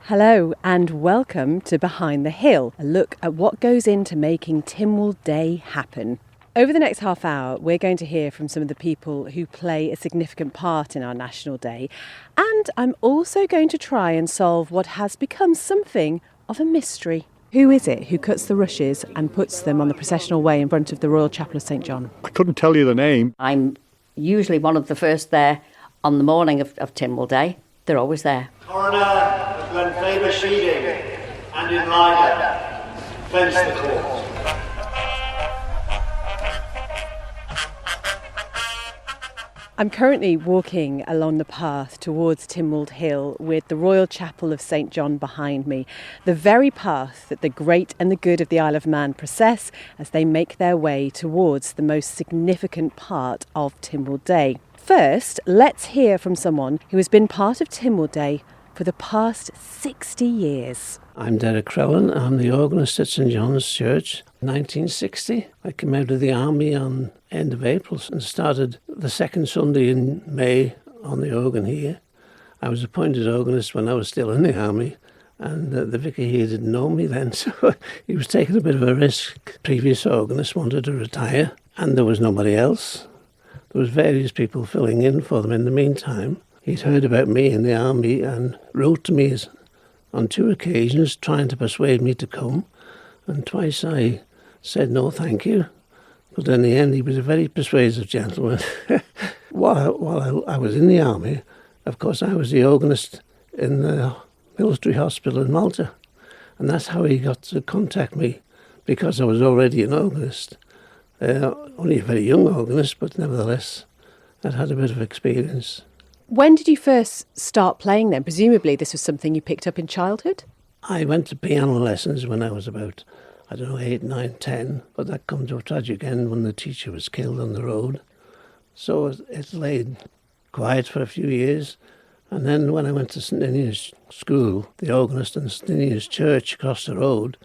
Hello and welcome to Behind the Hill, a look at what goes into making Tynwald Day happen. Over the next half hour, we're going to hear from some of the people who play a significant part in our National Day, and I'm also going to try and solve what has become something of a mystery. Who is it who cuts the rushes and puts them on the processional way in front of the Royal Chapel of St John? I couldn't tell you the name. I'm usually one of the first there on the morning of Tynwald Day. They're always there. Coroner of Glenfaber Sheeding and in Lider, fence the court. I'm currently walking along the path towards Tynwald Hill with the Royal Chapel of St John behind me, the very path that the great and the good of the Isle of Man process as they make their way towards the most significant part of Tynwald Day. First, let's hear from someone who has been part of Tynwald Day for the past 60 years. I'm Derek Crellin. I'm the organist at St John's Church. 1960, I came out of the army on end of April and started the second Sunday in May on the organ here. I was appointed organist when I was still in the army, and the vicar here didn't know me then, so he was taking a bit of a risk. Previous organist wanted to retire, and there was nobody else. There was various people filling in for them in the meantime. He'd heard about me in the army and wrote to me on 2 occasions trying to persuade me to come, and twice I said no thank you. But in the end he was a very persuasive gentleman. While I was in the army, of course I was the organist in the military hospital in Malta, and that's how he got to contact me, because I was already an organist. Only a very young organist, but nevertheless I'd had a bit of experience. When did you first start playing then? Presumably this was something you picked up in childhood? I went to piano lessons when I was about, 8, 9, 10, but that come to a tragic end when the teacher was killed on the road. So it laid quiet for a few years, and then when I went to St Ninian's school, the organist in St Ninian's church across the road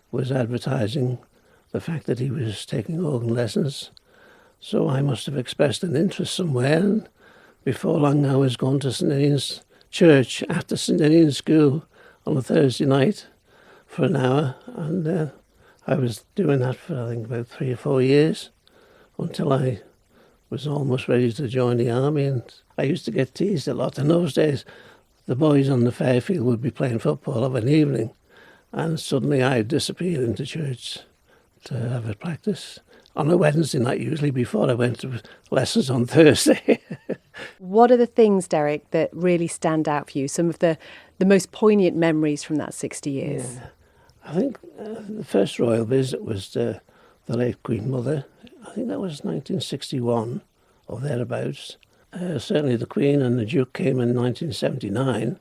was advertising the fact that he was taking organ lessons. So I must have expressed an interest somewhere, and before long I was going to St Ninian's church after St Ninian's school on a Thursday night for an hour, and I was doing that for I think about 3 or 4 years until I was almost ready to join the army. And I used to get teased a lot. In those days the boys on the Fairfield would be playing football of an evening, and suddenly I'd disappear into church to have a practice on a Wednesday night, usually, before I went to lessons on Thursday. What are the things, Derek, that really stand out for you? Some of the most poignant memories from that 60 years? Yeah. I think the first royal visit was the late Queen Mother. I think that was 1961 or thereabouts. Certainly the Queen and the Duke came in 1979.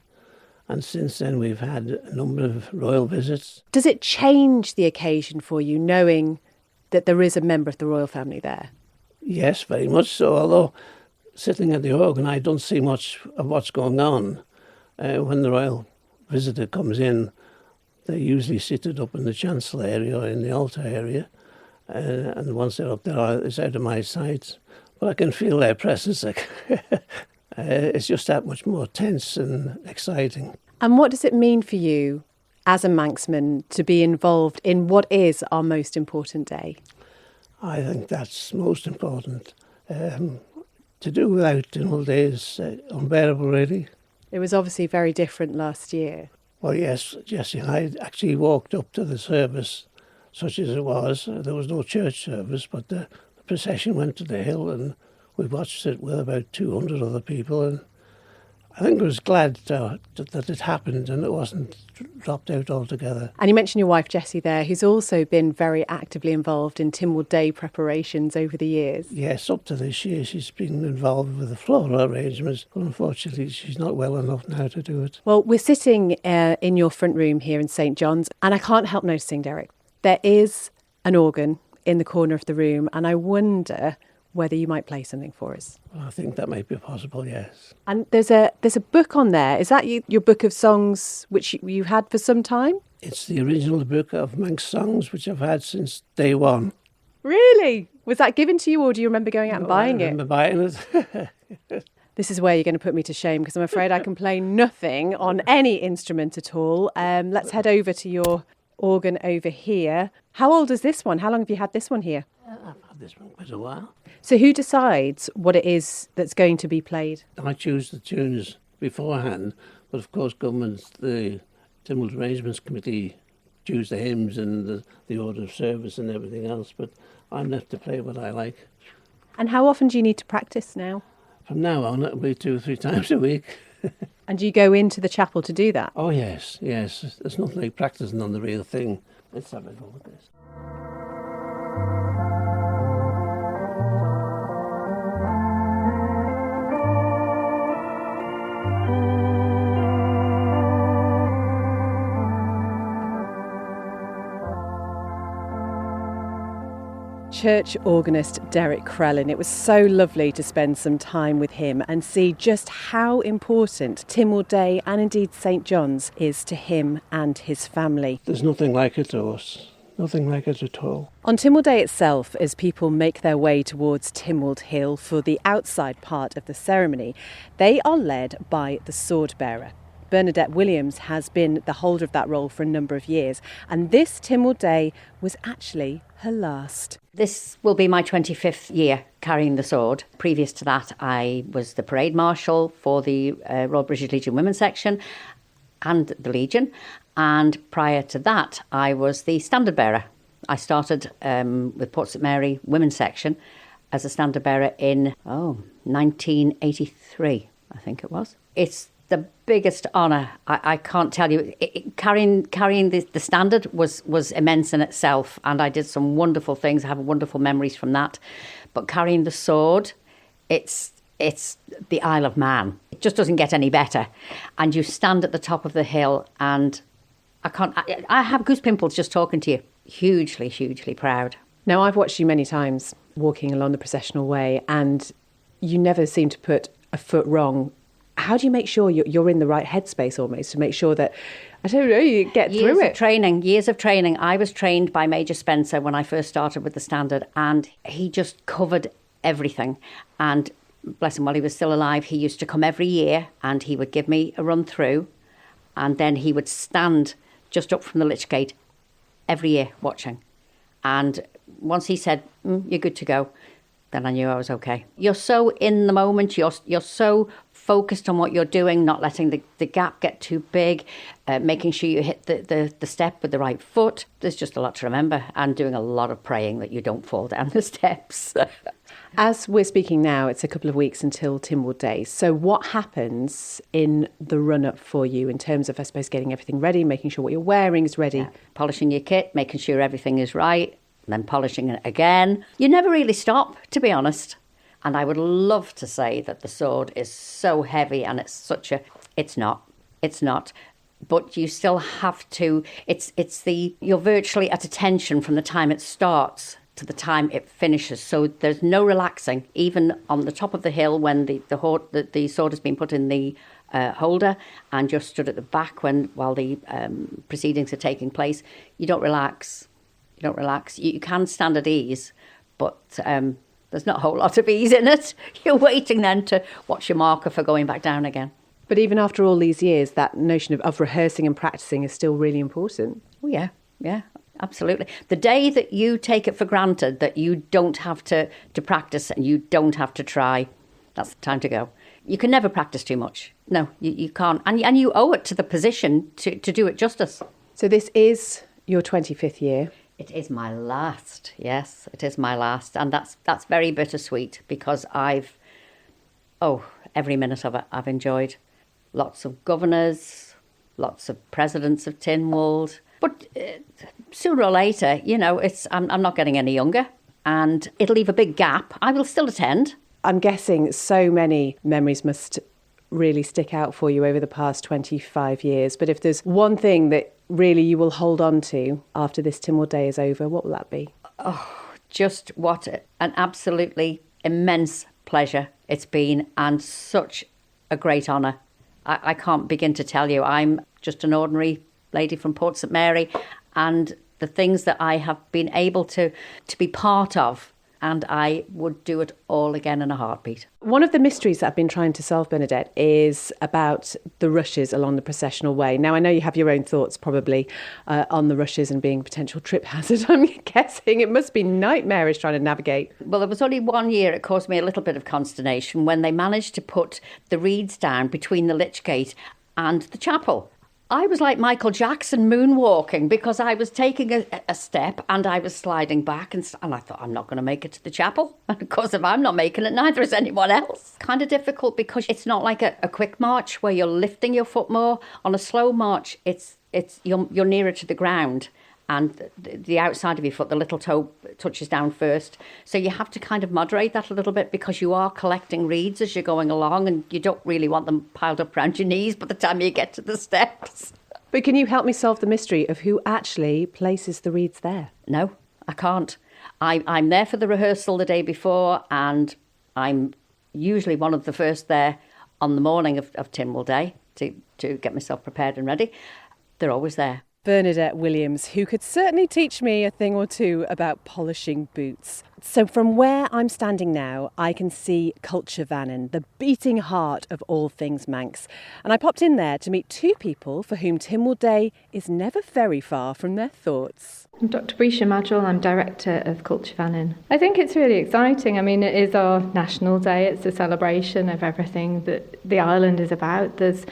And since then we've had a number of royal visits. Does it change the occasion for you, knowing that there is a member of the royal family there? Yes, very much so. Although sitting at the organ, I don't see much of what's going on. When the royal visitor comes in, they're usually seated up in the chancel area or in the altar area. And once they're up there, it's out of my sight. But I can feel their presence. It's just that much more tense and exciting. And what does it mean for you as a Manxman to be involved in what is our most important day? I think that's most important. To do without Tynwald Day is unbearable, really. It was obviously very different last year. Well, yes, Jessie and I actually walked up to the service, such as it was. There was no church service, but the procession went to the hill, and we watched it with about 200 other people, and I think I was glad that it happened and it wasn't dropped out altogether. And you mentioned your wife Jessie there, who's also been very actively involved in Tynwald Day preparations over the years. Yes, up to this year she's been involved with the floral arrangements, but unfortunately she's not well enough now to do it. Well, we're sitting in your front room here in St John's, and I can't help noticing, Derek, there is an organ in the corner of the room, and I wonder whether you might play something for us. Well, I think that might be possible, yes. And there's a book on there. Is that your book of songs which you had for some time? It's the original book of Manx songs, which I've had since day one. Really? Was that given to you, or do you remember going out and buying it? I remember buying it. This is where you're going to put me to shame because I'm afraid I can play nothing on any instrument at all. Let's head over to your organ over here. How old is this one? How long have you had this one here? I've had this one quite a while. So who decides what it is that's going to be played? I choose the tunes beforehand, but of course government, the Tynwald Arrangements Committee choose the hymns and the order of service and everything else, but I'm left to play what I like. And how often do you need to practice now? From now on, it'll be 2 or 3 times a week. And do you go into the chapel to do that? Oh, yes. There's nothing like practicing on the real thing. Let's have a go with this. Church organist Derek Crellin. It was so lovely to spend some time with him and see just how important Tynwald Day and indeed St John's is to him and his family. There's nothing like it to us. Nothing like it at all. On Tynwald Day itself, as people make their way towards Tynwald Hill for the outside part of the ceremony, they are led by the sword bearer. Bernadette Williams has been the holder of that role for a number of years, and this Tynwald Day was actually her last. This will be my 25th year carrying the sword. Previous to that, I was the parade marshal for the Royal British Legion Women's Section and the Legion, and prior to that, I was the standard bearer. I started with Port St Mary Women's Section as a standard bearer in 1983, I think it was. It's the biggest honour. I can't tell you. Carrying the standard was immense in itself, and I did some wonderful things. I have wonderful memories from that. But carrying the sword, it's the Isle of Man. It just doesn't get any better. And you stand at the top of the hill, and I have goose pimples just talking to you. Hugely, hugely proud. Now, I've watched you many times walking along the processional way, and you never seem to put a foot wrong. How do you make sure you're in the right headspace almost to make sure that, I don't know, you get through it? Years of training. I was trained by Major Spencer when I first started with the standard, and he just covered everything. And bless him, while he was still alive, he used to come every year and he would give me a run through, and then he would stand just up from the Lich Gate every year watching. And once he said, you're good to go, then I knew I was okay. You're so in the moment, you're so focused on what you're doing, not letting the gap get too big, making sure you hit the step with the right foot. There's just a lot to remember, and doing a lot of praying that you don't fall down the steps. As we're speaking now, it's a couple of weeks until Tynwald Day. So what happens in the run-up for you in terms of, I suppose, getting everything ready, making sure what you're wearing is ready? Yeah. Polishing your kit, making sure everything is right, and then polishing it again. You never really stop, to be honest. And I would love to say that the sword is so heavy and it's not. But you still have to, you're virtually at attention from the time it starts to the time it finishes. So there's no relaxing, even on the top of the hill when the sword has been put in the holder and you're stood at the back while the proceedings are taking place. You don't relax. You can stand at ease, but there's not a whole lot of ease in it. You're waiting then to watch your marker for going back down again. But even after all these years, that notion of rehearsing and practicing is still really important. Oh, yeah, absolutely. The day that you take it for granted that you don't have to practice and you don't have to try, that's the time to go. You can never practice too much. No, you can't. And you owe it to the position to do it justice. So this is your 25th year. It is my last, yes, it is my last. And that's very bittersweet because every minute of it I've enjoyed. Lots of governors, lots of presidents of Tynwald. But sooner or later, I'm not getting any younger and it'll leave a big gap. I will still attend. I'm guessing so many memories must really stick out for you over the past 25 years. But if there's one thing that really you will hold on to after this Tynwald Day is over, what will that be? Oh, just what an absolutely immense pleasure it's been and such a great honour. I can't begin to tell you. I'm just an ordinary lady from Port St Mary, and the things that I have been able to be part of and I would do it all again in a heartbeat. One of the mysteries that I've been trying to solve, Bernadette, is about the rushes along the processional way. Now, I know you have your own thoughts probably on the rushes and being a potential trip hazard. I'm guessing it must be nightmarish trying to navigate. Well, there was only one year it caused me a little bit of consternation when they managed to put the reeds down between the Lich Gate and the chapel. I was like Michael Jackson moonwalking because I was taking a step and I was sliding back and I thought, I'm not going to make it to the chapel. And of course, if I'm not making it, neither is anyone else. Kind of difficult because it's not like a quick march where you're lifting your foot more. On a slow march, you're nearer to the ground and the outside of your foot, the little toe touches down first. So you have to kind of moderate that a little bit because you are collecting reeds as you're going along and you don't really want them piled up around your knees by the time you get to the steps. But can you help me solve the mystery of who actually places the reeds there? No, I can't. I'm there for the rehearsal the day before and I'm usually one of the first there on the morning of Tynwald Day to get myself prepared and ready. They're always there. Bernadette Williams, who could certainly teach me a thing or two about polishing boots. So from where I'm standing now, I can see Culturvannen, the beating heart of all things Manx. And I popped in there to meet two people for whom Tynwald Day is never very far from their thoughts. I'm Dr. Beth Espey, I'm Director of Culturvannen. I think it's really exciting. I mean, it is our national day. It's a celebration of everything that the island is about. There's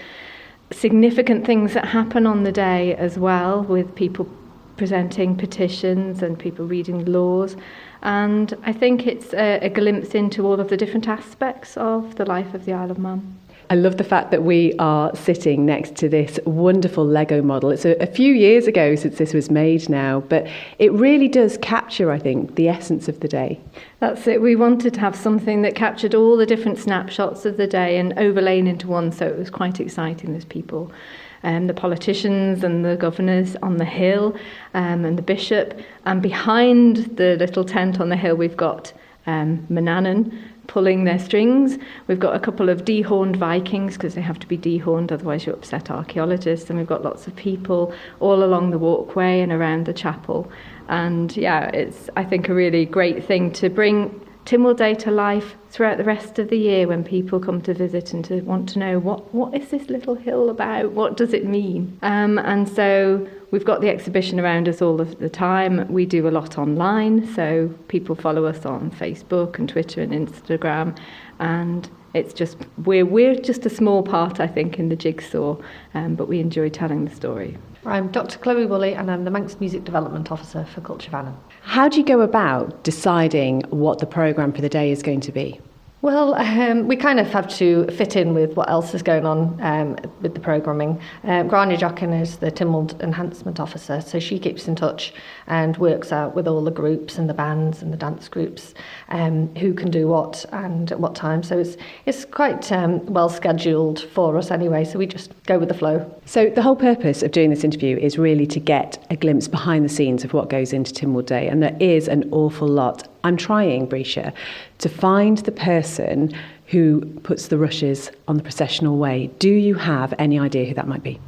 significant things that happen on the day as well, with people presenting petitions and people reading laws. And I think it's a glimpse into all of the different aspects of the life of the Isle of Man. I love the fact that we are sitting next to this wonderful Lego model. It's a few years ago since this was made now, but it really does capture, I think, the essence of the day. That's it. We wanted to have something that captured all the different snapshots of the day and overlain into one, so it was quite exciting. There's people, the politicians and the governors on the hill, and the bishop. And behind the little tent on the hill, we've got Manannan pulling their strings. We've got a couple of dehorned Vikings, because they have to be dehorned, otherwise you upset archaeologists. And we've got lots of people all along the walkway and around the chapel. And yeah, it's, I think, a really great thing to bring Tynwald Day to life throughout the rest of the year when people come to visit and to want to know what is this little hill about? What does it mean? And so we've got the exhibition around us all of the time. We do a lot online, so people follow us on Facebook and Twitter and Instagram, and it's just we're just a small part, I think, in the jigsaw, but we enjoy telling the story. I'm Dr. Chloe Woolley and I'm the Manx Music Development Officer for Culturvannen. How do you go about deciding what the programme for the day is going to be? Well, we kind of have to fit in with what else is going on with the programming. Grania Jockin is the Tynwald Enhancement Officer, so she keeps in touch and works out with all the groups and the bands and the dance groups who can do what and at what time. So it's quite well scheduled for us anyway, so we just go with the flow. So the whole purpose of doing this interview is really to get a glimpse behind the scenes of what goes into Tynwald Day, and there is an awful lot. I'm trying, Brisha, to find the person who puts the rushes on the processional way. Do you have any idea who that might be?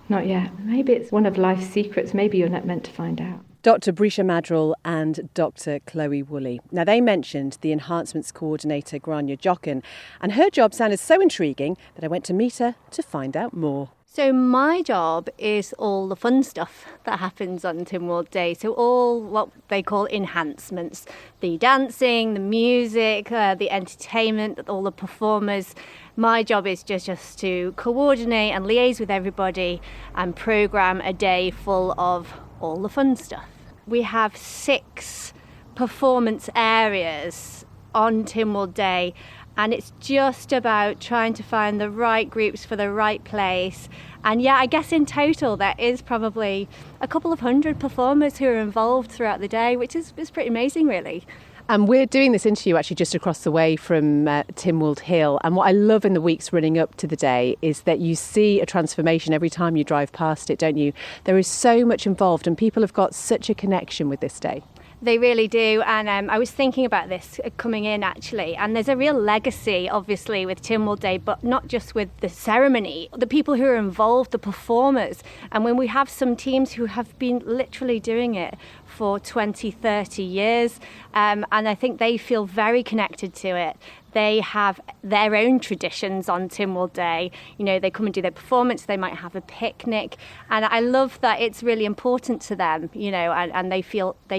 Not yet. Maybe it's one of life's secrets. Maybe you're not meant to find out. Dr. Brisha Madrell and Dr. Chloe Woolley. Now, they mentioned the enhancements coordinator, Grania Jockin, and her job sounded so intriguing that I went to meet her to find out more. So my job is all the fun stuff that happens on Tynwald Day. So all what they call enhancements, the dancing, the music, the entertainment, all the performers. My job is just to coordinate and liaise with everybody and programme a day full of all the fun stuff. We have 6 performance areas on Tynwald Day, and it's just about trying to find the right groups for the right place. And yeah, I guess in total there is probably a couple of 100 performers who are involved throughout the day, which is pretty amazing, really. And we're doing this interview actually just across the way from Tynwald Hill. And what I love in the weeks running up to the day is that you see a transformation every time you drive past it, don't you? There is so much involved and people have got such a connection with this day. They really do, and I was thinking about this coming in actually, and there's a real legacy obviously with Tynwald Day, but not just with the ceremony, the people who are involved, the performers, and when we have some teams who have been literally doing it for 20, 30 years. And I think they feel very connected to it. They have their own traditions on Tynwald Day. You know, they come and do their performance, they might have a picnic. And I love that it's really important to them, you know, and they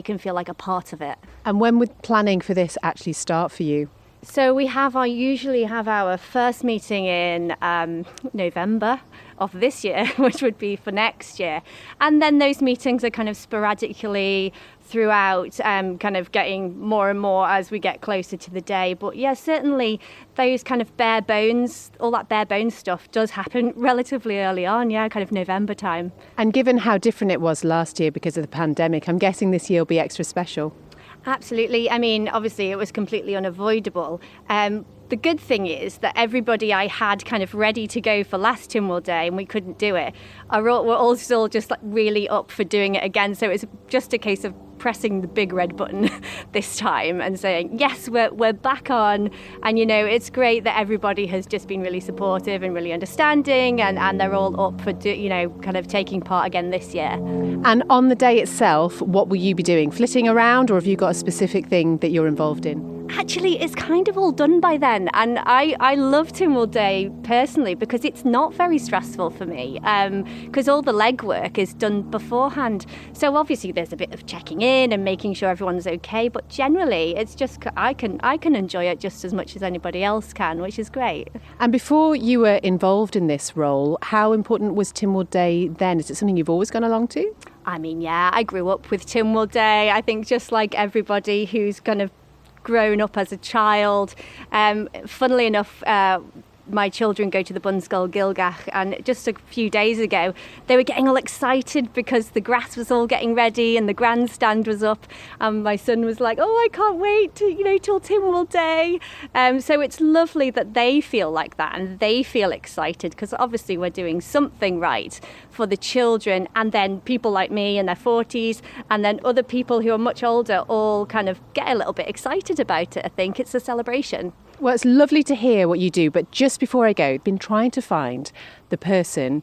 can feel like a part of it. And when would planning for this actually start for you? So we usually have our first meeting in November of this year, which would be for next year. And then those meetings are kind of sporadically throughout, kind of getting more and more as we get closer to the day. But yeah, certainly those kind of bare bones, all that bare bones stuff does happen relatively early on, yeah, kind of November time. And given how different it was last year because of the pandemic, I'm guessing this year will be extra special. Absolutely. I mean, obviously it was completely unavoidable. The good thing is that everybody I had kind of ready to go for last Tynwald Day and we couldn't do it, we're all still just like really up for doing it again. So it's just a case of pressing the big red button this time and saying, yes, we're back on. And, you know, it's great that everybody has just been really supportive and really understanding and they're all up for, kind of taking part again this year. And on the day itself, what will you be doing? Flitting around, or have you got a specific thing that you're involved in? Actually, it's kind of all done by then. And I love Tynwald Day personally because it's not very stressful for me because all the legwork is done beforehand. So obviously there's a bit of checking in and making sure everyone's okay. But generally, it's just I can enjoy it just as much as anybody else can, which is great. And before you were involved in this role, how important was Tynwald Day then? Is it something you've always gone along to? I mean, yeah, I grew up with Tynwald Day. I think just like everybody who's kind of grown up as a child. Funnily enough, my children go to the Bunskull Gilgach, and just a few days ago they were getting all excited because the grass was all getting ready and the grandstand was up, and my son was like, oh, I can't wait to, till Tynwald Day. So it's lovely that they feel like that and they feel excited because obviously we're doing something right for the children, and then people like me in their 40s and then other people who are much older all kind of get a little bit excited about it. I think it's a celebration. Well, it's lovely to hear what you do, but just before I go, I've been trying to find the person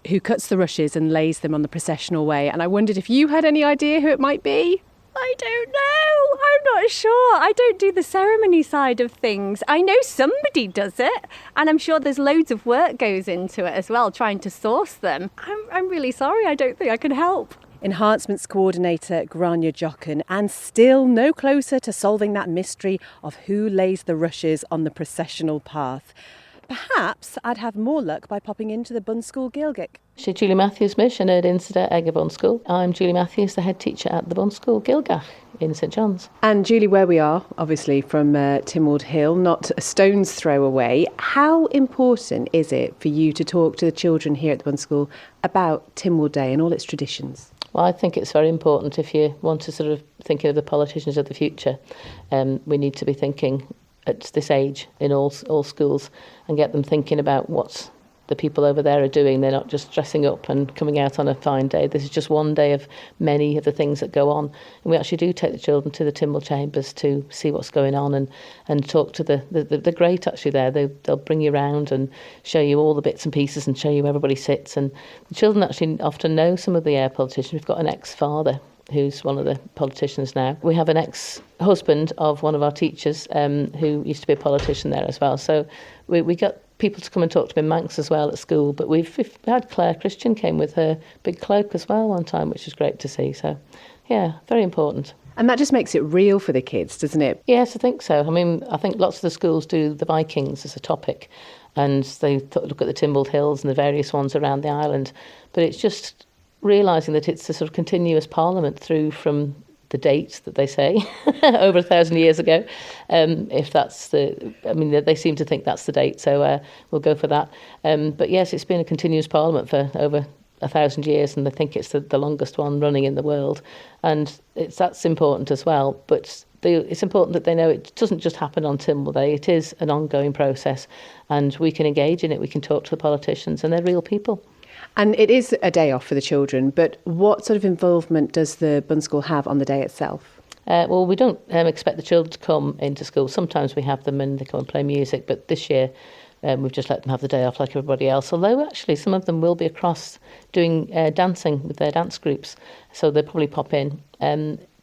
who cuts the rushes and lays them on the processional way, and I wondered if you had any idea who it might be? I don't know. I'm not sure. I don't do the ceremony side of things. I know somebody does it, and I'm sure there's loads of work goes into it as well, trying to source them. I'm really sorry. I don't think I can help. Enhancements Coordinator Grania Jochen, and still no closer to solving that mystery of who lays the rushes on the processional path. Perhaps I'd have more luck by popping into the Bunskull Gilgach. She Julie Matthews mish and Erd Instead Egg Bunskull. I'm Julie Matthews, the head teacher at the Bunskull Gilgach in St John's. And Julie, where we are, obviously from Tynwald Hill, not a stone's throw away, how important is it for you to talk to the children here at the Bunskull about Tynwald Day and all its traditions? Well, I think it's very important if you want to sort of think of the politicians of the future. We need to be thinking at this age in all schools and get them thinking about what the people over there are doing. They're not just dressing up and coming out on a fine day. This is just one day of many of the things that go on. And we actually do take the children to the Tynwald Chambers to see what's going on and talk to the great actually there. They'll bring you around and show you all the bits and pieces and show you where everybody sits. And the children actually often know some of the politicians. We've got an ex-father who's one of the politicians now. We have an ex-husband of one of our teachers who used to be a politician there as well. So we got people to come and talk to me in Manx as well at school. But we've had Claire Christian came with her big cloak as well one time, which was great to see. So, yeah, very important. And that just makes it real for the kids, doesn't it? Yes, I think so. I mean, I think lots of the schools do the Vikings as a topic, and they look at the Tynwald Hills and the various ones around the island. But it's just realising that it's a sort of continuous parliament through from the date that they say over 1,000 years ago. If that's they seem to think that's the date, so we'll go for that. But yes, it's been a continuous parliament for over 1,000 years, and I think it's the longest one running in the world. And that's important as well. But it's important that they know it doesn't just happen on Tynwald Day. It is an ongoing process, and we can engage in it. We can talk to the politicians, and they're real people. And it is a day off for the children, but what sort of involvement does the Bunskull have on the day itself? Well, we don't expect the children to come into school. Sometimes we have them and they come and play music, but this year We've just let them have the day off like everybody else, although actually some of them will be across doing dancing with their dance groups, so they'll probably pop in.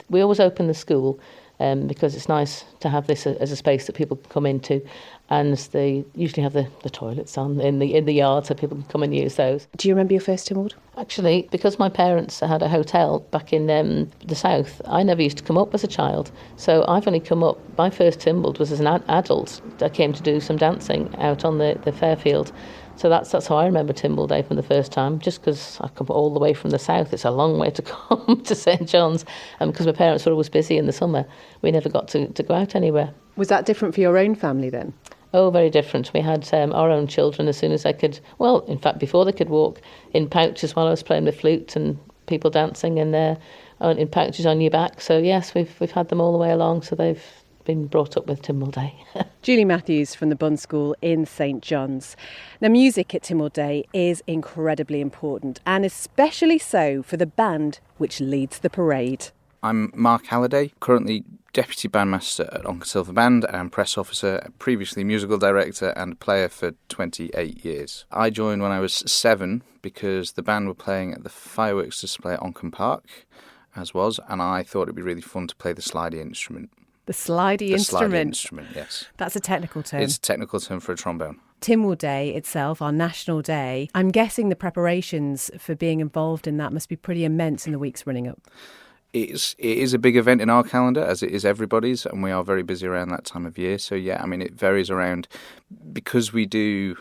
We always open the school because it's nice to have this as a space that people can come into, and they usually have the toilets on in the yard so people can come and use those. Do you remember your first Tynwald? Actually, because my parents had a hotel back in the south, I never used to come up as a child. So I've only come up, my first Tynwald was as an adult. I came to do some dancing out on the Fairfield. So that's how I remember Tynwald Day from the first time, just because I come all the way from the south. It's a long way to come to St John's, and because my parents were always busy in the summer, we never got to go out anywhere. Was that different for your own family then? Oh, very different. We had our own children as soon as they could, well, in fact, before they could walk, in pouches while I was playing the flute, and people dancing in pouches on your back. So yes, we've had them all the way along, so they've been brought up with Tynwald Day. Julie Matthews from the Bun School in St John's. Now, music at Tynwald Day is incredibly important, and especially so for the band which leads the parade. I'm Mark Halliday, currently Deputy Bandmaster at Onca Silver Band and Press Officer, previously Musical Director and player for 28 years. I joined when I was 7 because the band were playing at the fireworks display at Onchan Park, as was, and I thought it'd be really fun to play the slidey instrument. The slidey instrument? The slidey instrument, yes. That's a technical term. It's a technical term for a trombone. Tynwald Day itself, our national day, I'm guessing the preparations for being involved in that must be pretty immense in the weeks running up. It is a big event in our calendar, as it is everybody's, and we are very busy around that time of year. So yeah, I mean, it varies around, because we do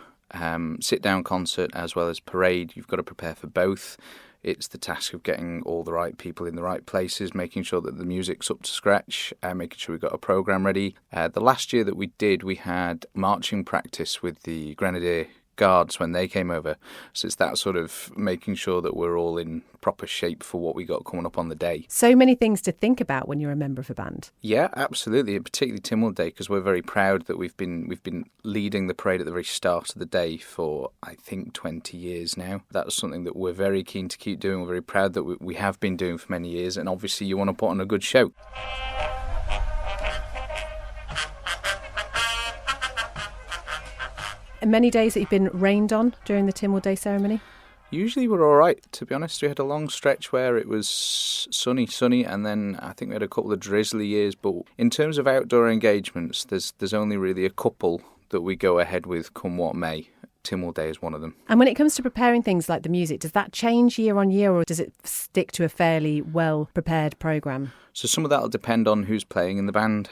sit-down concert as well as parade. You've got to prepare for both. It's the task of getting all the right people in the right places, making sure that the music's up to scratch, making sure we've got a programme ready. The last year that we did, we had marching practice with the Grenadier Guards when they came over. So it's that sort of making sure that we're all in proper shape for what we got coming up on the day. So many things to think about when you're a member of a band. Yeah, absolutely, and particularly Tynwald Day, because we're very proud that we've been leading the parade at the very start of the day for, I think, 20 years now. That's something that we're very keen to keep doing. We're very proud that we have been doing for many years, and obviously you want to put on a good show. And many days that you've been rained on during the Tynwald Day ceremony? Usually we're all right, to be honest. We had a long stretch where it was sunny, and then I think we had a couple of drizzly years. But in terms of outdoor engagements, there's only really a couple that we go ahead with come what may. Tynwald Day is one of them. And when it comes to preparing things like the music, does that change year on year, or does it stick to a fairly well-prepared programme? So some of that will depend on who's playing in the band.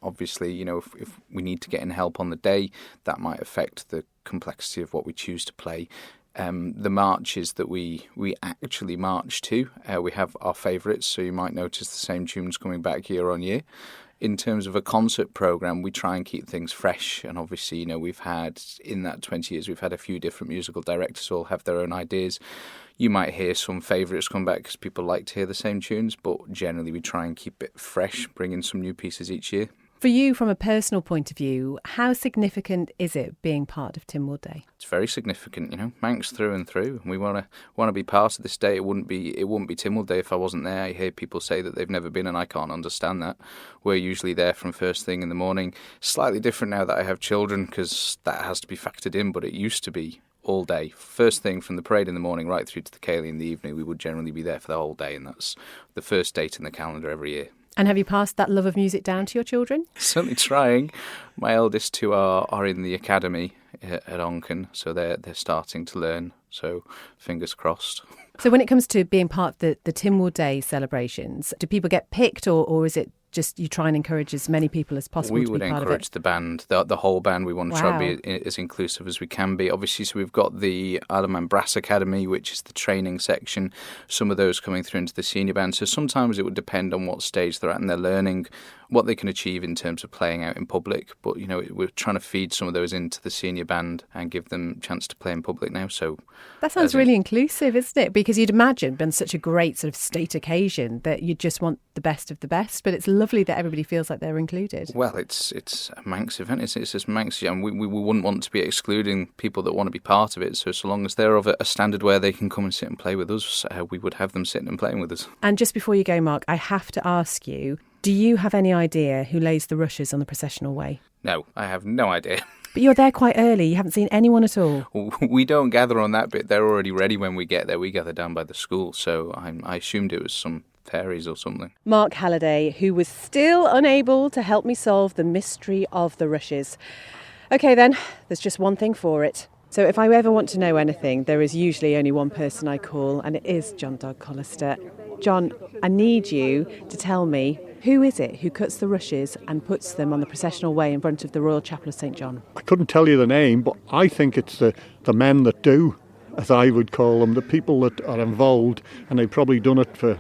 Obviously, you know, if we need to get in help on the day, that might affect the complexity of what we choose to play. The marches that we actually march to, we have our favourites, so you might notice the same tunes coming back year on year. In terms of a concert programme, we try and keep things fresh, and obviously, you know, we've had, in that 20 years, we've had a few different musical directors who all have their own ideas. You might hear some favourites come back because people like to hear the same tunes, but generally we try and keep it fresh, bring in some new pieces each year. For you, from a personal point of view, how significant is it being part of Tynwald Day? It's very significant, you know, Manx through and through. We want to be part of this day. It wouldn't be Tynwald Day if I wasn't there. I hear people say that they've never been, and I can't understand that. We're usually there from first thing in the morning. Slightly different now that I have children, because that has to be factored in, but it used to be all day. First thing from the parade in the morning right through to the Cayley in the evening, we would generally be there for the whole day, and that's the first date in the calendar every year. And have you passed that love of music down to your children? Certainly trying. My eldest two are in the academy at Onchan, so they're starting to learn, so fingers crossed. So when it comes to being part of the Tynwald Day celebrations, do people get picked, or is it just you try and encourage as many people as possible to be part of it? We would encourage the band, the whole band. We want to try and be as inclusive as we can be. Obviously, so we've got the Isle of Man Brass Academy, which is the training section. Some of those coming through into the senior band. So sometimes it would depend on what stage they're at and they're learning what they can achieve in terms of playing out in public. But, you know, we're trying to feed some of those into the senior band and give them a chance to play in public now. So that sounds really inclusive, isn't it? Because you'd imagine, been such a great sort of state occasion, that you just want the best of the best. But it's lovely that everybody feels like they're included. Well, it's a Manx event. It's just Manx, and we wouldn't want to be excluding people that want to be part of it. So long as they're of a standard where they can come and sit and play with us, we would have them sitting and playing with us. And just before you go, Mark, I have to ask you, do you have any idea who lays the rushes on the processional way? No, I have no idea. But you're there quite early. You haven't seen anyone at all. We don't gather on that bit. They're already ready when we get there. We gather down by the school. So I assumed it was some fairies or something. Mark Halliday, who was still unable to help me solve the mystery of the rushes. OK then, there's just one thing for it. So if I ever want to know anything, there is usually only one person I call, and it is John Dog Collister. John, I need you to tell me, who is it who cuts the rushes and puts them on the processional way in front of the Royal Chapel of St John? I couldn't tell you the name, but I think it's the men that do, as I would call them, the people that are involved, and they've probably done it for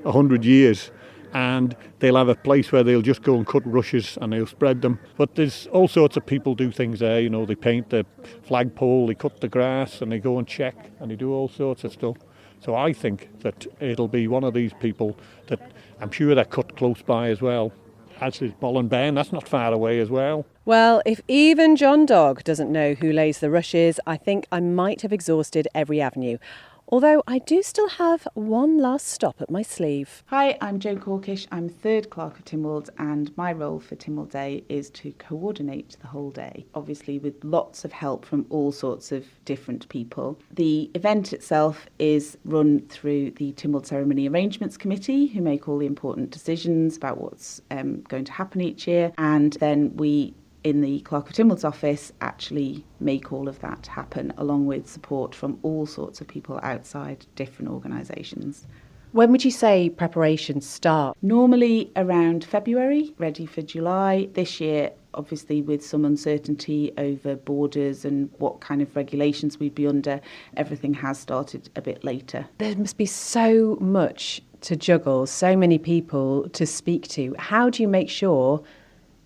100 years. And they'll have a place where they'll just go and cut rushes and they'll spread them. But there's all sorts of people do things there, you know, they paint the flagpole, they cut the grass and they go and check and they do all sorts of stuff. So I think that it'll be one of these people that I'm sure they're cut close by as well. As is Bollenbain, that's not far away as well. Well, if even John Dog doesn't know who lays the rushes, I think I might have exhausted every avenue. Although I do still have one last stop at my sleeve. Hi, I'm Jo Corkish. I'm third clerk of Tynwald, and my role for Tynwald Day is to coordinate the whole day, obviously with lots of help from all sorts of different people. The event itself is run through the Tynwald Ceremony Arrangements Committee, who make all the important decisions about what's going to happen each year, and then we in the Clerk of Tynwald's office actually make all of that happen, along with support from all sorts of people outside different organisations. When would you say preparations start? Normally around February, ready for July. This year, obviously with some uncertainty over borders and what kind of regulations we'd be under, everything has started a bit later. There must be so much to juggle, so many people to speak to. How do you make sure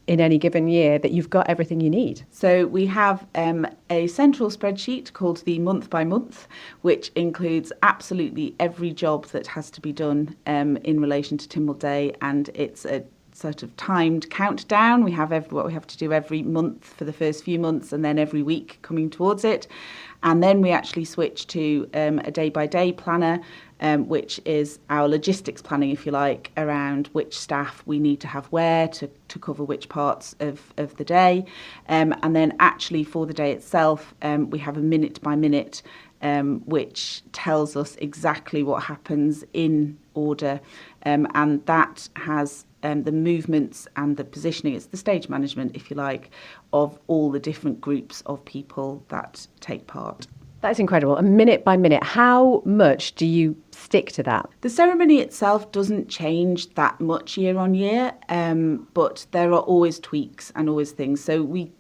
in any given year that you've got everything you need? So we have a central spreadsheet called the month by month, which includes absolutely every job that has to be done in relation to Tynwald Day, and it's a sort of timed countdown. We have what we have to do every month for the first few months, and then every week coming towards it. And then we actually switch to a day-by-day planner, which is our logistics planning, if you like, around which staff we need to have where to cover which parts of the day. And then actually for the day itself, we have a minute-by-minute, which tells us exactly what happens in order. And that has the movements and the positioning, it's the stage management, if you like, of all the different groups of people that take part. That's incredible. A minute by minute. How much do you stick to that? The ceremony itself doesn't change that much year on year, but there are always tweaks and always things. So we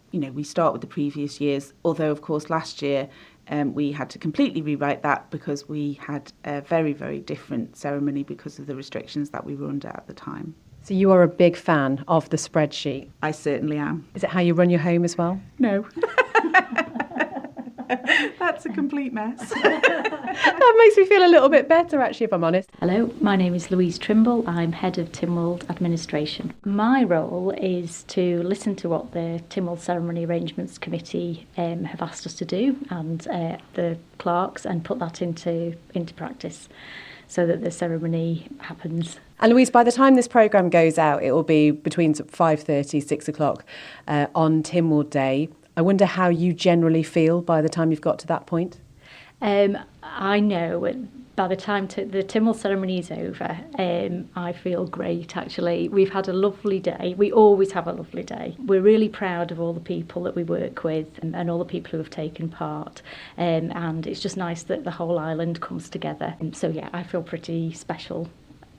start with the previous years, although of course last year we had to completely rewrite that because we had a very, very different ceremony because of the restrictions that we were under at the time. So you are a big fan of the spreadsheet? I certainly am. Is it how you run your home as well? No. That's a complete mess. That makes me feel a little bit better, actually, if I'm honest. Hello, my name is Louise Trimble. I'm Head of Tynwald Administration. My role is to listen to what the Tynwald Ceremony Arrangements Committee have asked us to do, and the clerks, and put that into practice so that the ceremony happens. And Louise, by the time this programme goes out, it will be between 5:30, 6 o'clock on Tynwald Day. I wonder how you generally feel by the time you've got to that point? I know by the time the Tynwald ceremony is over, I feel great, actually. We've had a lovely day. We always have a lovely day. We're really proud of all the people that we work with and all the people who have taken part. And it's just nice that the whole island comes together. So, yeah, I feel pretty special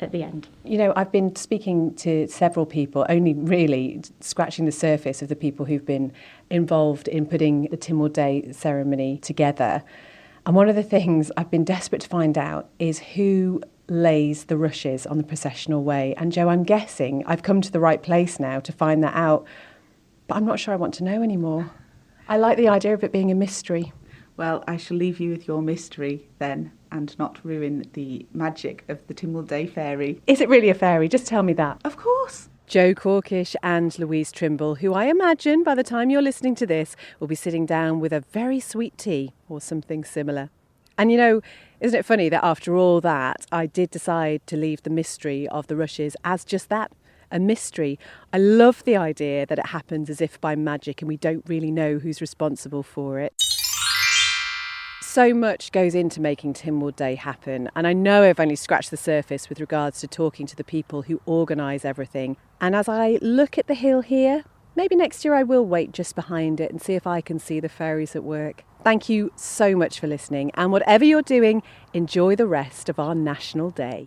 at the end. You know, I've been speaking to several people, only really scratching the surface of the people who've been involved in putting the Tynwald Day ceremony together. And one of the things I've been desperate to find out is who lays the rushes on the processional way. And Jo, I'm guessing I've come to the right place now to find that out, but I'm not sure I want to know anymore. I like the idea of it being a mystery. Well, I shall leave you with your mystery then, and not ruin the magic of the Tynwald Day fairy. Is it really a fairy? Just tell me that. Of course. Jo Corkish and Louise Trimble, who I imagine by the time you're listening to this will be sitting down with a very sweet tea or something similar. And you know, isn't it funny that after all that, I did decide to leave the mystery of the rushes as just that, a mystery. I love the idea that it happens as if by magic and we don't really know who's responsible for it. So much goes into making Tynwald Day happen, and I know I've only scratched the surface with regards to talking to the people who organise everything. And as I look at the hill here, maybe next year I will wait just behind it and see if I can see the fairies at work. Thank you so much for listening, and whatever you're doing, enjoy the rest of our National Day.